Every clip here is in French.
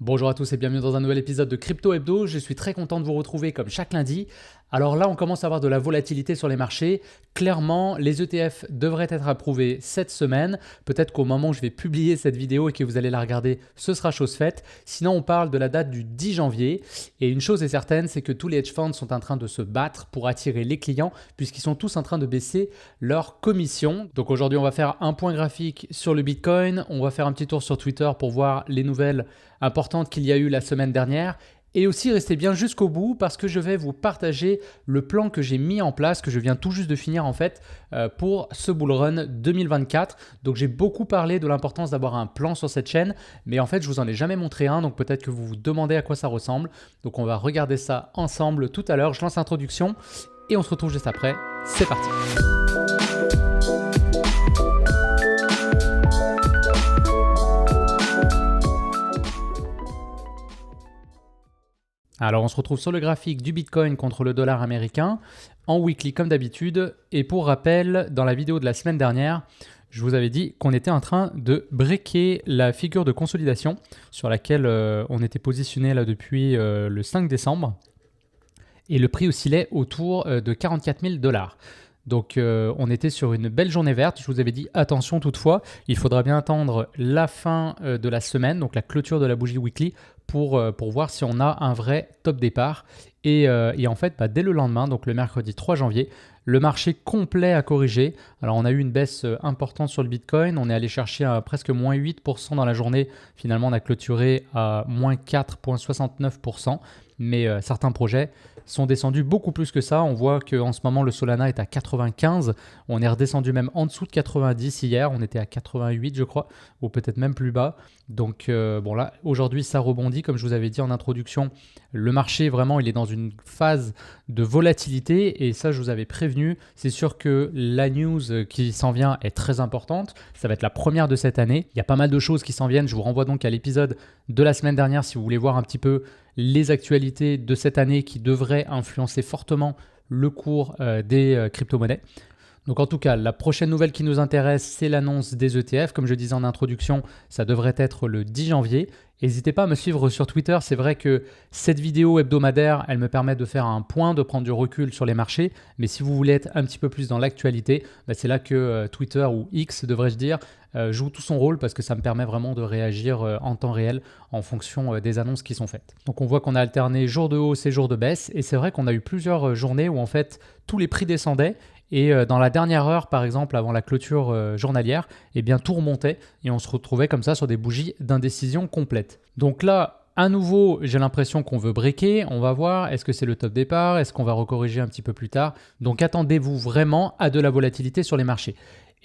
Bonjour à tous et bienvenue dans un nouvel épisode de Crypto Hebdo. Je suis très content de vous retrouver comme chaque lundi. Alors là, on commence à avoir de la volatilité sur les marchés. Clairement, les ETF devraient être approuvés cette semaine. Peut-être qu'au moment où je vais publier cette vidéo et que vous allez la regarder, ce sera chose faite. Sinon, on parle de la date du 10 janvier. Et une chose est certaine, c'est que tous les hedge funds sont en train de se battre pour attirer les clients puisqu'ils sont tous en train de baisser leurs commissions. Donc aujourd'hui, on va faire un point graphique sur le Bitcoin. On va faire un petit tour sur Twitter pour voir les nouvelles importantes qu'il y a eu la semaine dernière. Et aussi, restez bien jusqu'au bout parce que je vais vous partager le plan que j'ai mis en place, que je viens tout juste de finir en fait, pour ce bull run 2024. Donc j'ai beaucoup parlé de l'importance d'avoir un plan sur cette chaîne, mais en fait je vous en ai jamais montré un, donc peut-être que vous vous demandez à quoi ça ressemble. Donc on va regarder ça ensemble tout à l'heure. Je lance l'introduction et on se retrouve juste après. C'est parti. Alors on se retrouve sur le graphique du Bitcoin contre le dollar américain en weekly comme d'habitude. Et pour rappel, dans la vidéo de la semaine dernière, je vous avais dit qu'on était en train de breaker la figure de consolidation sur laquelle on était positionné là depuis le 5 décembre. Et le prix oscillait autour de 44 000 $. Donc on était sur une belle journée verte. Je vous avais dit attention toutefois, il faudra bien attendre la fin de la semaine, donc la clôture de la bougie weekly pour voir si on a un vrai top départ. Et en fait, dès le lendemain, donc le mercredi 3 janvier, le marché complet a corrigé. Alors on a eu une baisse importante sur le Bitcoin, on est allé chercher presque moins 8% dans la journée. Finalement, on a clôturé à moins 4,69%. Mais certains projets sont descendus beaucoup plus que ça. On voit qu'en ce moment, le Solana est à 95. On est redescendu même en dessous de 90 hier. On était à 88, je crois, ou peut-être même plus bas. Donc bon là, aujourd'hui, ça rebondit. Comme je vous avais dit en introduction, le marché, vraiment, il est dans une phase de volatilité. Et ça, je vous avais prévenu. C'est sûr que la news qui s'en vient est très importante. Ça va être la première de cette année. Il y a pas mal de choses qui s'en viennent. Je vous renvoie donc à l'épisode de la semaine dernière si vous voulez voir un petit peu les actualités de cette année qui devraient influencer fortement le cours des crypto-monnaies. Donc en tout cas, la prochaine nouvelle qui nous intéresse, c'est l'annonce des ETF. Comme je disais en introduction, ça devrait être le 10 janvier. N'hésitez pas à me suivre sur Twitter. C'est vrai que cette vidéo hebdomadaire, elle me permet de faire un point, de prendre du recul sur les marchés. Mais si vous voulez être un petit peu plus dans l'actualité, c'est là que Twitter ou X, devrais-je dire, joue tout son rôle parce que ça me permet vraiment de réagir en temps réel en fonction des annonces qui sont faites. Donc on voit qu'on a alterné jour de hausse et jour de baisse. Et c'est vrai qu'on a eu plusieurs journées où en fait tous les prix descendaient. Et dans la dernière heure, par exemple, avant la clôture journalière, eh bien, tout remontait et on se retrouvait comme ça sur des bougies d'indécision complète. Donc là, à nouveau, j'ai l'impression qu'on veut breaker. On va voir, est-ce que c'est le top départ? Est-ce qu'on va recorriger un petit peu plus tard? Donc attendez-vous vraiment à de la volatilité sur les marchés.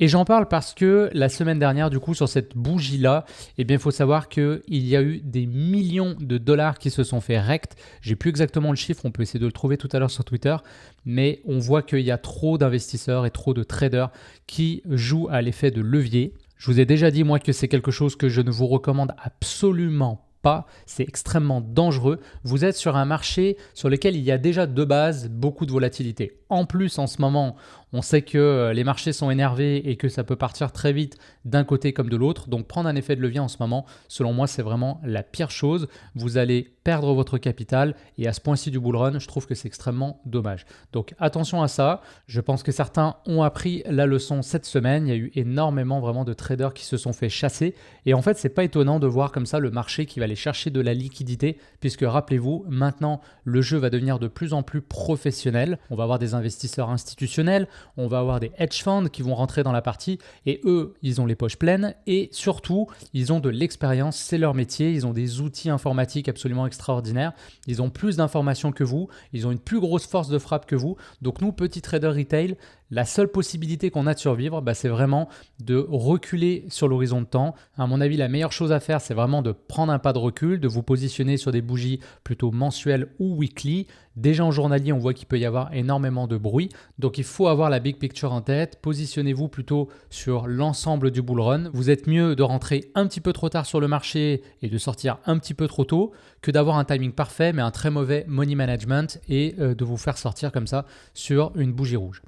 Et j'en parle parce que la semaine dernière, du coup, sur cette bougie-là, eh bien, il faut savoir qu'il y a eu des millions de dollars qui se sont fait rect. J'ai plus exactement le chiffre, on peut essayer de le trouver tout à l'heure sur Twitter, mais on voit qu'il y a trop d'investisseurs et trop de traders qui jouent à l'effet de levier. Je vous ai déjà dit, moi, que c'est quelque chose que je ne vous recommande absolument pas. C'est extrêmement dangereux. Vous êtes sur un marché sur lequel il y a déjà de base beaucoup de volatilité. En plus, en ce moment, on sait que les marchés sont énervés et que ça peut partir très vite d'un côté comme de l'autre. Donc prendre un effet de levier en ce moment, selon moi, c'est vraiment la pire chose. Vous allez perdre votre capital et à ce point-ci du bull run, je trouve que c'est extrêmement dommage. Donc attention à ça. Je pense que certains ont appris la leçon cette semaine. Il y a eu énormément vraiment de traders qui se sont fait chasser. Et en fait, c'est pas étonnant de voir comme ça le marché qui va aller chercher de la liquidité puisque rappelez-vous, maintenant, le jeu va devenir de plus en plus professionnel. On va avoir des investisseurs institutionnels. On va avoir des hedge funds qui vont rentrer dans la partie et eux, ils ont les poches pleines et surtout, ils ont de l'expérience, c'est leur métier, ils ont des outils informatiques absolument extraordinaires, ils ont plus d'informations que vous, ils ont une plus grosse force de frappe que vous. Donc nous, petits traders retail, la seule possibilité qu'on a de survivre, c'est vraiment de reculer sur l'horizon de temps. À mon avis, la meilleure chose à faire, c'est vraiment de prendre un pas de recul, de vous positionner sur des bougies plutôt mensuelles ou weekly. Déjà en journalier, on voit qu'il peut y avoir énormément de bruit. Donc il faut avoir la big picture en tête. Positionnez-vous plutôt sur l'ensemble du bull run. Vous êtes mieux de rentrer un petit peu trop tard sur le marché et de sortir un petit peu trop tôt que d'avoir un timing parfait mais un très mauvais money management et de vous faire sortir comme ça sur une bougie rouge.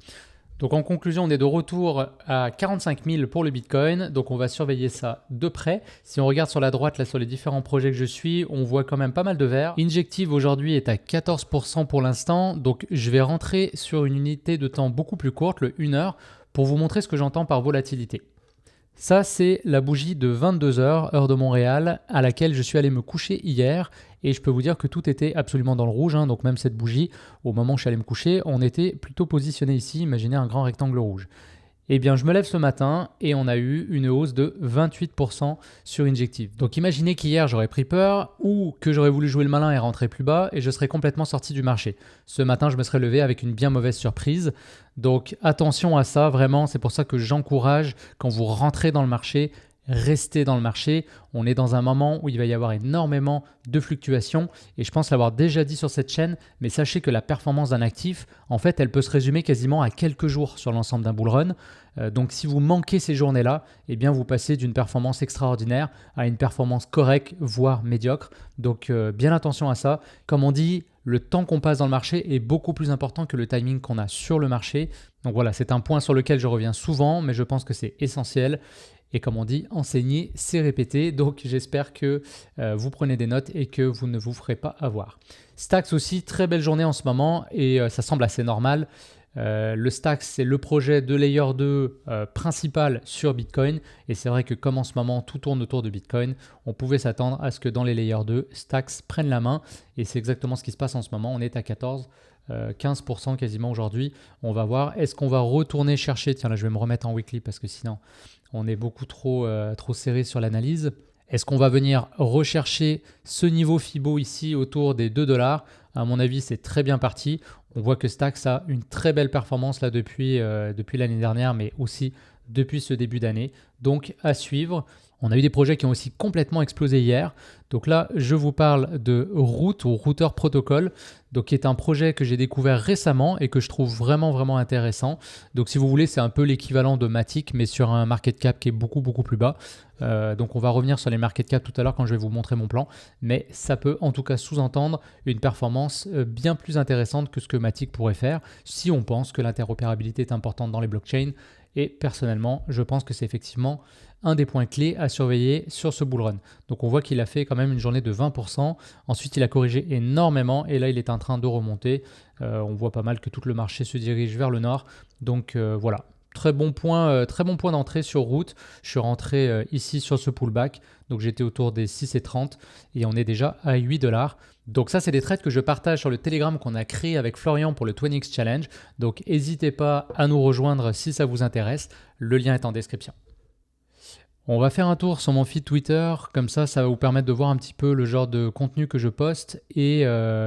Donc en conclusion, on est de retour à 45 000 pour le Bitcoin. Donc on va surveiller ça de près. Si on regarde sur la droite, là sur les différents projets que je suis, on voit quand même pas mal de vert. Injective aujourd'hui est à 14% pour l'instant. Donc je vais rentrer sur une unité de temps beaucoup plus courte, le 1 heure, pour vous montrer ce que j'entends par volatilité. Ça, c'est la bougie de 22 heures, heure de Montréal, à laquelle je suis allé me coucher hier. Et je peux vous dire que tout était absolument dans le rouge. Donc même cette bougie, au moment où je suis allé me coucher, on était plutôt positionné ici. Imaginez un grand rectangle rouge. Eh bien, je me lève ce matin et on a eu une hausse de 28% sur Injective. Donc imaginez qu'hier, j'aurais pris peur ou que j'aurais voulu jouer le malin et rentrer plus bas et je serais complètement sorti du marché. Ce matin, je me serais levé avec une bien mauvaise surprise. Donc attention à ça, vraiment, c'est pour ça que j'encourage quand vous rentrez dans le marché, restez dans le marché. On est dans un moment où il va y avoir énormément de fluctuations et je pense l'avoir déjà dit sur cette chaîne, mais sachez que la performance d'un actif, en fait, elle peut se résumer quasiment à quelques jours sur l'ensemble d'un bull run. Donc si vous manquez ces journées-là, eh bien vous passez d'une performance extraordinaire à une performance correcte, voire médiocre. Donc bien attention à ça. Comme on dit, le temps qu'on passe dans le marché est beaucoup plus important que le timing qu'on a sur le marché. Donc voilà, c'est un point sur lequel je reviens souvent, mais je pense que c'est essentiel. Et comme on dit, enseigner, c'est répéter. Donc j'espère que vous prenez des notes et que vous ne vous ferez pas avoir. Stax aussi, très belle journée en ce moment et ça semble assez normal. Le Stax, c'est le projet de Layer 2 principal sur Bitcoin. Et c'est vrai que comme en ce moment, tout tourne autour de Bitcoin, on pouvait s'attendre à ce que dans les Layer 2, Stax prenne la main. Et c'est exactement ce qui se passe en ce moment. On est à 15% quasiment aujourd'hui. On va voir, est-ce qu'on va retourner chercher, tiens là je vais me remettre en weekly parce que sinon on est beaucoup trop serré sur l'analyse. Est-ce qu'on va venir rechercher ce niveau Fibo ici autour des 2 $? À mon avis, c'est très bien parti. On voit que Stax a une très belle performance là depuis l'année dernière, mais aussi depuis ce début d'année. Donc à suivre. On a eu des projets qui ont aussi complètement explosé hier. Donc là, je vous parle de Root ou Router Protocol, donc qui est un projet que j'ai découvert récemment et que je trouve vraiment, vraiment intéressant. Donc si vous voulez, c'est un peu l'équivalent de Matic, mais sur un market cap qui est beaucoup, beaucoup plus bas. Donc on va revenir sur les market cap tout à l'heure quand je vais vous montrer mon plan. Mais ça peut en tout cas sous-entendre une performance bien plus intéressante que ce que Matic pourrait faire si on pense que l'interopérabilité est importante dans les blockchains. Et personnellement, je pense que c'est effectivement un des points clés à surveiller sur ce bull run. Donc on voit qu'il a fait quand même une journée de 20%. Ensuite, il a corrigé énormément et là, il est en train de remonter. On voit pas mal que tout le marché se dirige vers le nord. Donc voilà. Très bon point d'entrée sur Root. Je suis rentré ici sur ce pullback. Donc j'étais autour des 6,30 et on est déjà à 8 $. Donc ça, c'est des trades que je partage sur le Telegram qu'on a créé avec Florian pour le 20x Challenge. Donc n'hésitez pas à nous rejoindre si ça vous intéresse. Le lien est en description. On va faire un tour sur mon feed Twitter, comme ça va vous permettre de voir un petit peu le genre de contenu que je poste et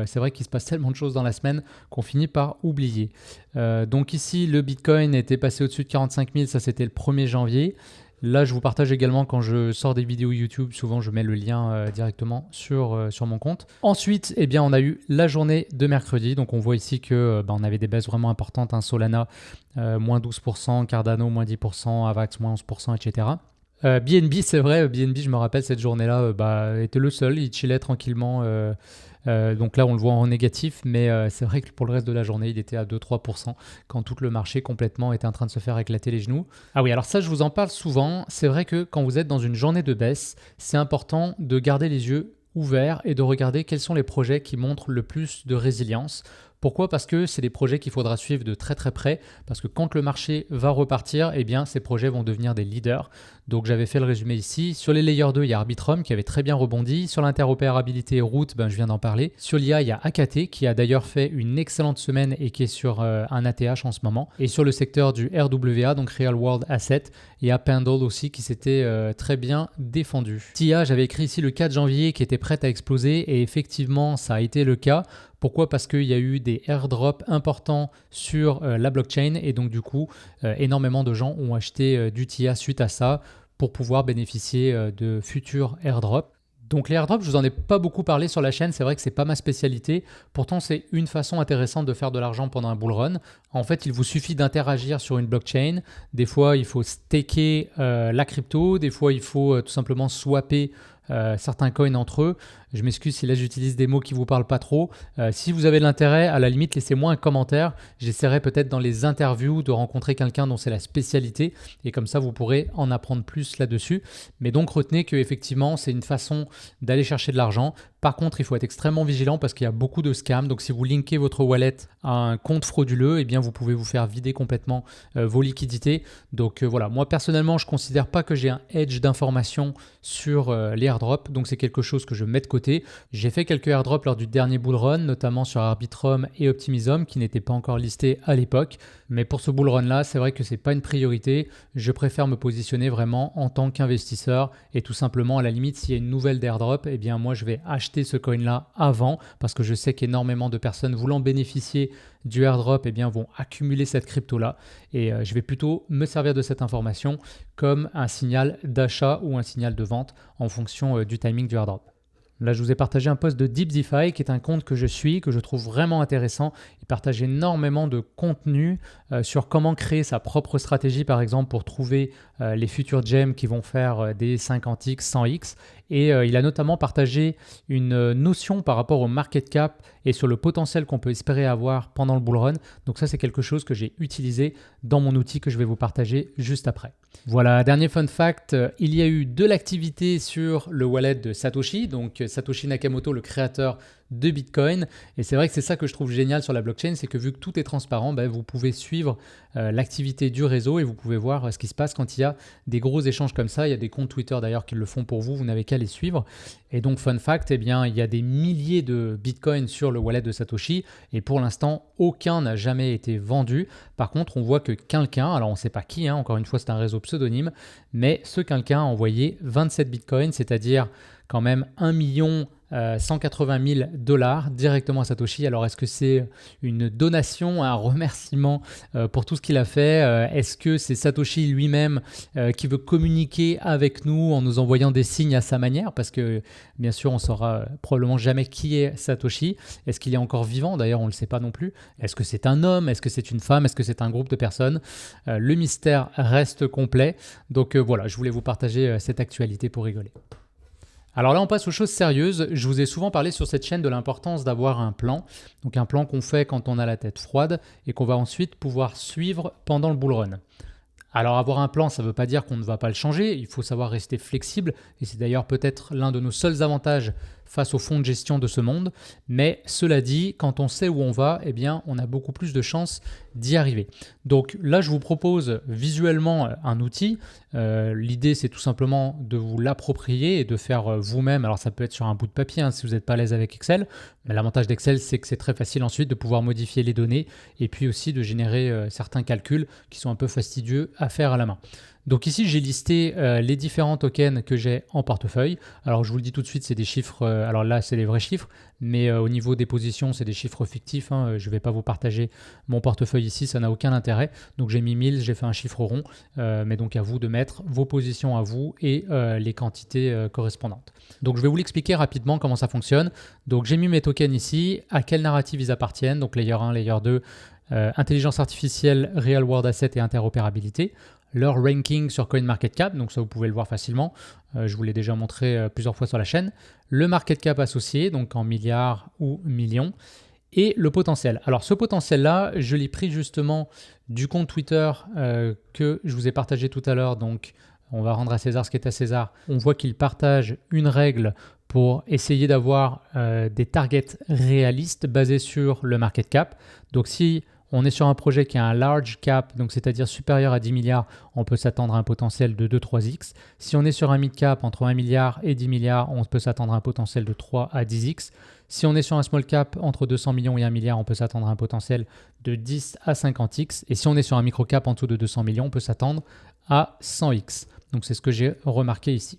c'est vrai qu'il se passe tellement de choses dans la semaine qu'on finit par oublier. Donc ici, le Bitcoin était passé au-dessus de 45 000, ça c'était le 1er janvier. Là, je vous partage également quand je sors des vidéos YouTube, souvent je mets le lien directement sur mon compte. Ensuite, eh bien, on a eu la journée de mercredi, donc on voit ici que on avait des baisses vraiment importantes, hein, Solana, moins 12%, Cardano, moins 10%, Avax, moins 11%, etc. BNB, c'est vrai, BNB, je me rappelle cette journée-là, était le seul, il chillait tranquillement. Donc là, on le voit en négatif, mais c'est vrai que pour le reste de la journée, il était à 2-3% quand tout le marché complètement était en train de se faire éclater les genoux. Ah oui, alors ça, je vous en parle souvent. C'est vrai que quand vous êtes dans une journée de baisse, c'est important de garder les yeux ouverts et de regarder quels sont les projets qui montrent le plus de résilience. Pourquoi ? Parce que c'est des projets qu'il faudra suivre de très très près, parce que quand le marché va repartir, eh bien ces projets vont devenir des leaders. Donc j'avais fait le résumé ici. Sur les Layer 2, il y a Arbitrum qui avait très bien rebondi. Sur l'interopérabilité Root, je viens d'en parler. Sur l'IA, il y a AKT qui a d'ailleurs fait une excellente semaine et qui est sur un ATH en ce moment. Et sur le secteur du RWA, donc Real World Asset, il y a Pendle aussi qui s'était très bien défendu. TIA, j'avais écrit ici le 4 janvier qui était prête à exploser et effectivement ça a été le cas. Pourquoi ? Parce qu'il y a eu des airdrops importants sur la blockchain et donc du coup, énormément de gens ont acheté du TIA suite à ça pour pouvoir bénéficier de futurs airdrops. Donc les airdrops, je vous en ai pas beaucoup parlé sur la chaîne, c'est vrai que c'est pas ma spécialité. Pourtant, c'est une façon intéressante de faire de l'argent pendant un bull run. En fait, il vous suffit d'interagir sur une blockchain. Des fois, il faut staker la crypto. Des fois, il faut tout simplement swapper certains coins entre eux. Je m'excuse si là j'utilise des mots qui vous parlent pas trop. Si vous avez de l'intérêt, à la limite, laissez-moi un commentaire. J'essaierai peut-être dans les interviews de rencontrer quelqu'un dont c'est la spécialité et comme ça vous pourrez en apprendre plus là-dessus. Mais donc retenez que effectivement c'est une façon d'aller chercher de l'argent. Par contre, il faut être extrêmement vigilant parce qu'il y a beaucoup de scams. Donc, si vous linkez votre wallet à un compte frauduleux, eh bien, vous pouvez vous faire vider complètement vos liquidités. Donc, voilà. Moi, personnellement, je ne considère pas que j'ai un edge d'information sur les airdrops. Donc, c'est quelque chose que je mets de côté. J'ai fait quelques airdrops lors du dernier bull run, notamment sur Arbitrum et Optimism, qui n'étaient pas encore listés à l'époque. Mais pour ce bull run-là, c'est vrai que ce n'est pas une priorité. Je préfère me positionner vraiment en tant qu'investisseur et tout simplement, à la limite, s'il y a une nouvelle d'airdrop, eh bien, moi, je vais acheter ce coin-là avant parce que je sais qu'énormément de personnes voulant bénéficier du airdrop eh bien, vont accumuler cette crypto-là et je vais plutôt me servir de cette information comme un signal d'achat ou un signal de vente en fonction du timing du airdrop. Là, je vous ai partagé un post de DeepDeFi qui est un compte que je suis, que je trouve vraiment intéressant. Il partage énormément de contenu sur comment créer sa propre stratégie, par exemple, pour trouver les futurs gems qui vont faire des 50x, 100x. Et il a notamment partagé une notion par rapport au market cap et sur le potentiel qu'on peut espérer avoir pendant le bull run. Donc ça, c'est quelque chose que j'ai utilisé dans mon outil que je vais vous partager juste après. Voilà, dernier fun fact, il y a eu de l'activité sur le wallet de Satoshi, donc Satoshi Nakamoto, le créateur de Bitcoin. Et c'est vrai que c'est ça que je trouve génial sur la blockchain, c'est que vu que tout est transparent, vous pouvez suivre l'activité du réseau et vous pouvez voir ce qui se passe quand il y a des gros échanges comme ça. Il y a des comptes Twitter d'ailleurs qui le font pour vous, vous n'avez qu'à les suivre. Et donc fun fact, eh bien, il y a des milliers de Bitcoin sur le wallet de Satoshi et pour l'instant, aucun n'a jamais été vendu. Par contre, on voit que quelqu'un, alors on ne sait pas qui, encore une fois c'est un réseau pseudonyme, mais ce quelqu'un a envoyé 27 Bitcoins, c'est-à-dire quand même 1 180 000 $ directement à Satoshi. Alors, est-ce que c'est une donation, un remerciement pour tout ce qu'il a fait? Est-ce que c'est Satoshi lui-même qui veut communiquer avec nous en nous envoyant des signes à sa manière? Parce que, bien sûr, on ne saura probablement jamais qui est Satoshi. Est-ce qu'il est encore vivant? D'ailleurs, on ne le sait pas non plus. Est-ce que c'est un homme? Est-ce que c'est une femme? Est-ce que c'est un groupe de personnes? Le mystère reste complet. Donc voilà, je voulais vous partager cette actualité pour rigoler. Alors là, on passe aux choses sérieuses. Je vous ai souvent parlé sur cette chaîne de l'importance d'avoir un plan. Donc un plan qu'on fait quand on a la tête froide et qu'on va ensuite pouvoir suivre pendant le bull run. Alors avoir un plan, ça ne veut pas dire qu'on ne va pas le changer. Il faut savoir rester flexible et c'est d'ailleurs peut-être l'un de nos seuls avantages face aux fonds de gestion de ce monde. Mais cela dit, quand on sait où on va, eh bien, on a beaucoup plus de chances d'y arriver. Donc là, je vous propose visuellement un outil. L'idée, c'est tout simplement de vous l'approprier et de faire vous-même. Alors ça peut être sur un bout de papier si vous n'êtes pas à l'aise avec Excel. Mais l'avantage d'Excel, c'est que c'est très facile ensuite de pouvoir modifier les données et puis aussi de générer certains calculs qui sont un peu fastidieux à faire à la main. Donc ici, j'ai listé les différents tokens que j'ai en portefeuille. Alors je vous le dis tout de suite, c'est des chiffres, alors là c'est les vrais chiffres, mais au niveau des positions, c'est des chiffres fictifs. Je ne vais pas vous partager mon portefeuille ici, ça n'a aucun intérêt. Donc j'ai mis 1000, j'ai fait un chiffre rond, mais donc à vous de mettre vos positions à vous et les quantités correspondantes. Donc je vais vous l'expliquer rapidement comment ça fonctionne. Donc j'ai mis mes tokens ici, à quelle narrative ils appartiennent, donc layer 1, layer 2, intelligence artificielle, real world asset et interopérabilité. Leur ranking sur CoinMarketCap, donc ça vous pouvez le voir facilement, je vous l'ai déjà montré plusieurs fois sur la chaîne. Le market cap associé, donc en milliards ou millions, et le potentiel. Alors ce potentiel-là, je l'ai pris justement du compte Twitter que je vous ai partagé tout à l'heure, donc on va rendre à César ce qui est à César. On voit qu'il partage une règle pour essayer d'avoir des targets réalistes basés sur le market cap. Donc si on est sur un projet qui a un large cap, donc c'est-à-dire supérieur à 10 milliards, on peut s'attendre à un potentiel de 2-3x. Si on est sur un mid cap entre 1 milliard et 10 milliards, on peut s'attendre à un potentiel de 3 à 10x. Si on est sur un small cap entre 200 millions et 1 milliard, on peut s'attendre à un potentiel de 10 à 50x. Et si on est sur un micro cap en dessous de 200 millions, on peut s'attendre à 100x. Donc c'est ce que j'ai remarqué ici.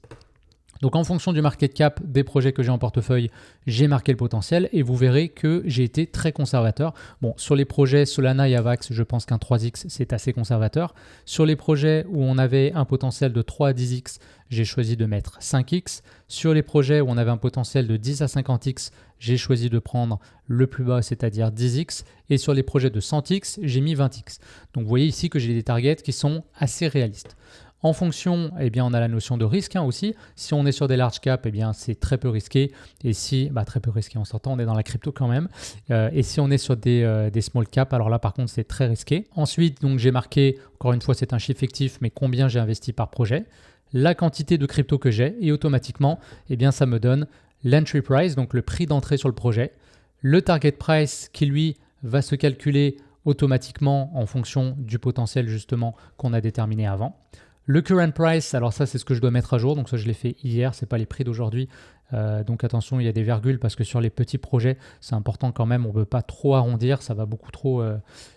Donc en fonction du market cap des projets que j'ai en portefeuille, j'ai marqué le potentiel et vous verrez que j'ai été très conservateur. Bon, sur les projets Solana et Avax, je pense qu'un 3x, c'est assez conservateur. Sur les projets où on avait un potentiel de 3 à 10x, j'ai choisi de mettre 5x. Sur les projets où on avait un potentiel de 10 à 50x, j'ai choisi de prendre le plus bas, c'est-à-dire 10x. Et sur les projets de 100x, j'ai mis 20x. Donc vous voyez ici que j'ai des targets qui sont assez réalistes. En fonction, eh bien, on a la notion de risque aussi. Si on est sur des large caps, eh bien, c'est très peu risqué. Et si, très peu risqué, on s'entend, on est dans la crypto quand même. Et si on est sur des small caps, alors là, par contre, c'est très risqué. Ensuite, donc, j'ai marqué, encore une fois, c'est un chiffre fictif, mais combien j'ai investi par projet, la quantité de crypto que j'ai, et automatiquement, eh bien, ça me donne l'entry price, donc le prix d'entrée sur le projet, le target price qui, lui, va se calculer automatiquement en fonction du potentiel justement qu'on a déterminé avant. Le current price, alors ça c'est ce que je dois mettre à jour, donc ça je l'ai fait hier, c'est pas les prix d'aujourd'hui, donc attention, il y a des virgules parce que sur les petits projets c'est important quand même, on ne peut pas trop arrondir, ça va beaucoup trop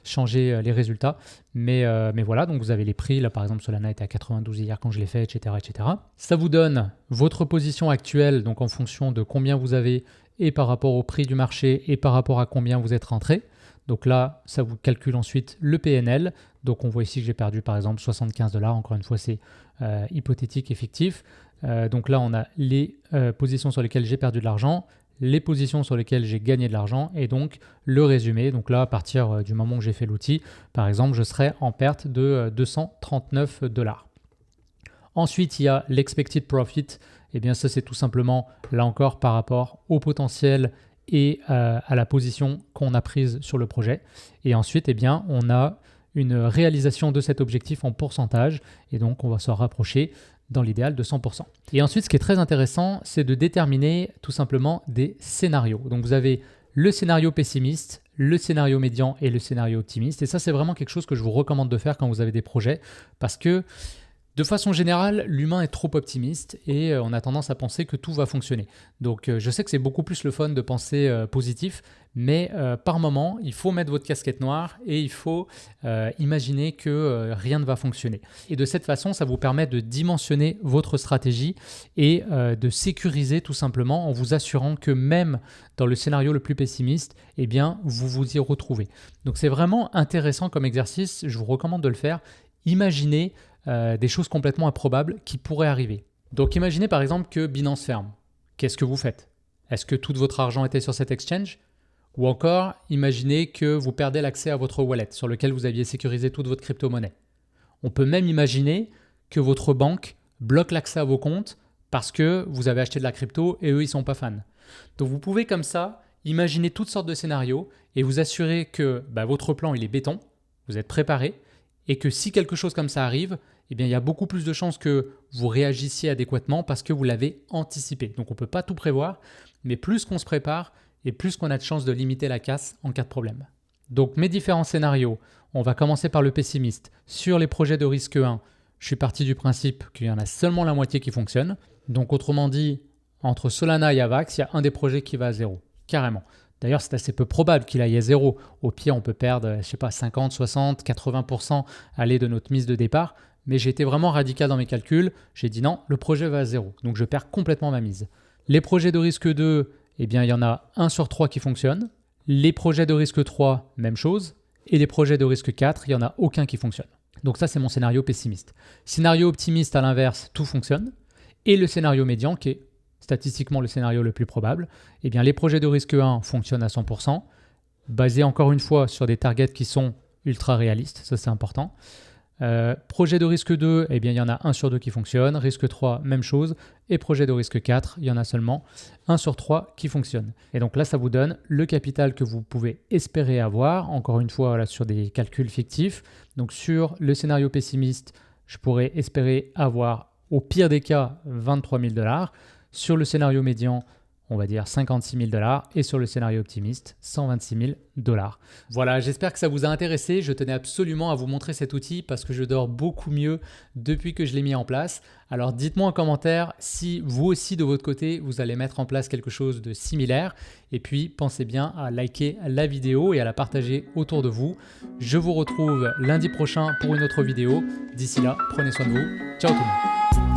changer les résultats, mais voilà, donc vous avez les prix, là par exemple Solana était à 92 hier quand je l'ai fait, etc., etc. Ça vous donne votre position actuelle, donc en fonction de combien vous avez et par rapport au prix du marché et par rapport à combien vous êtes rentré. Donc là, ça vous calcule ensuite le PNL. Donc on voit ici que j'ai perdu par exemple 75 $. Encore une fois, c'est hypothétique et fictif. Donc là, on a les positions sur lesquelles j'ai perdu de l'argent, les positions sur lesquelles j'ai gagné de l'argent et donc le résumé. Donc là, à partir du moment où j'ai fait l'outil, par exemple, je serai en perte de 239 $. Ensuite, il y a l'expected profit. Eh bien, ça, c'est tout simplement, là encore, par rapport au potentiel et à la position qu'on a prise sur le projet. Et ensuite, eh bien, on a une réalisation de cet objectif en pourcentage. Et donc, on va se rapprocher dans l'idéal de 100%. Et ensuite, ce qui est très intéressant, c'est de déterminer tout simplement des scénarios. Donc, vous avez le scénario pessimiste, le scénario médian et le scénario optimiste. Et ça, c'est vraiment quelque chose que je vous recommande de faire quand vous avez des projets parce que de façon générale, l'humain est trop optimiste et on a tendance à penser que tout va fonctionner. Donc je sais que c'est beaucoup plus le fun de penser positif, mais par moment, il faut mettre votre casquette noire et il faut imaginer que rien ne va fonctionner. Et de cette façon, ça vous permet de dimensionner votre stratégie et de sécuriser tout simplement en vous assurant que même dans le scénario le plus pessimiste, eh bien, vous vous y retrouvez. Donc c'est vraiment intéressant comme exercice, je vous recommande de le faire. Imaginez des choses complètement improbables qui pourraient arriver. Donc imaginez par exemple que Binance ferme. Qu'est-ce que vous faites? Est-ce que tout votre argent était sur cet exchange? Ou encore, imaginez que vous perdez l'accès à votre wallet sur lequel vous aviez sécurisé toute votre crypto-monnaie. On peut même imaginer que votre banque bloque l'accès à vos comptes parce que vous avez acheté de la crypto et eux, ils ne sont pas fans. Donc vous pouvez comme ça imaginer toutes sortes de scénarios et vous assurer que votre plan, il est béton, vous êtes préparé et que si quelque chose comme ça arrive, eh bien, il y a beaucoup plus de chances que vous réagissiez adéquatement parce que vous l'avez anticipé. Donc on ne peut pas tout prévoir, mais plus qu'on se prépare et plus qu'on a de chances de limiter la casse en cas de problème. Donc mes différents scénarios, on va commencer par le pessimiste. Sur les projets de risque 1, je suis parti du principe qu'il y en a seulement la moitié qui fonctionne. Donc autrement dit, entre Solana et Avax, il y a un des projets qui va à zéro, carrément. D'ailleurs, c'est assez peu probable qu'il aille à zéro. Au pire, on peut perdre, 50, 60, 80% aller de notre mise de départ. Mais j'ai été vraiment radical dans mes calculs. J'ai dit non, le projet va à zéro. Donc, je perds complètement ma mise. Les projets de risque 2, eh bien, il y en a 1 sur 3 qui fonctionnent. Les projets de risque 3, même chose. Et les projets de risque 4, il n'y en a aucun qui fonctionne. Donc ça, c'est mon scénario pessimiste. Scénario optimiste, à l'inverse, tout fonctionne. Et le scénario médian, qui est statistiquement le scénario le plus probable, eh bien, les projets de risque 1 fonctionnent à 100%, basés encore une fois sur des targets qui sont ultra réalistes, ça c'est important. Projet de risque 2, eh bien, il y en a 1 sur 2 qui fonctionne, risque 3, même chose, et projet de risque 4, il y en a seulement 1 sur 3 qui fonctionne. Et donc là, ça vous donne le capital que vous pouvez espérer avoir, encore une fois là, sur des calculs fictifs. Donc sur le scénario pessimiste, je pourrais espérer avoir au pire des cas 23 000 $. Sur le scénario médian, on va dire 56 000 $, et sur le scénario optimiste, 126 000 $. Voilà, j'espère que ça vous a intéressé. Je tenais absolument à vous montrer cet outil parce que je dors beaucoup mieux depuis que je l'ai mis en place. Alors dites-moi en commentaire si vous aussi de votre côté, vous allez mettre en place quelque chose de similaire. Et puis pensez bien à liker la vidéo et à la partager autour de vous. Je vous retrouve lundi prochain pour une autre vidéo. D'ici là, prenez soin de vous. Ciao tout le monde.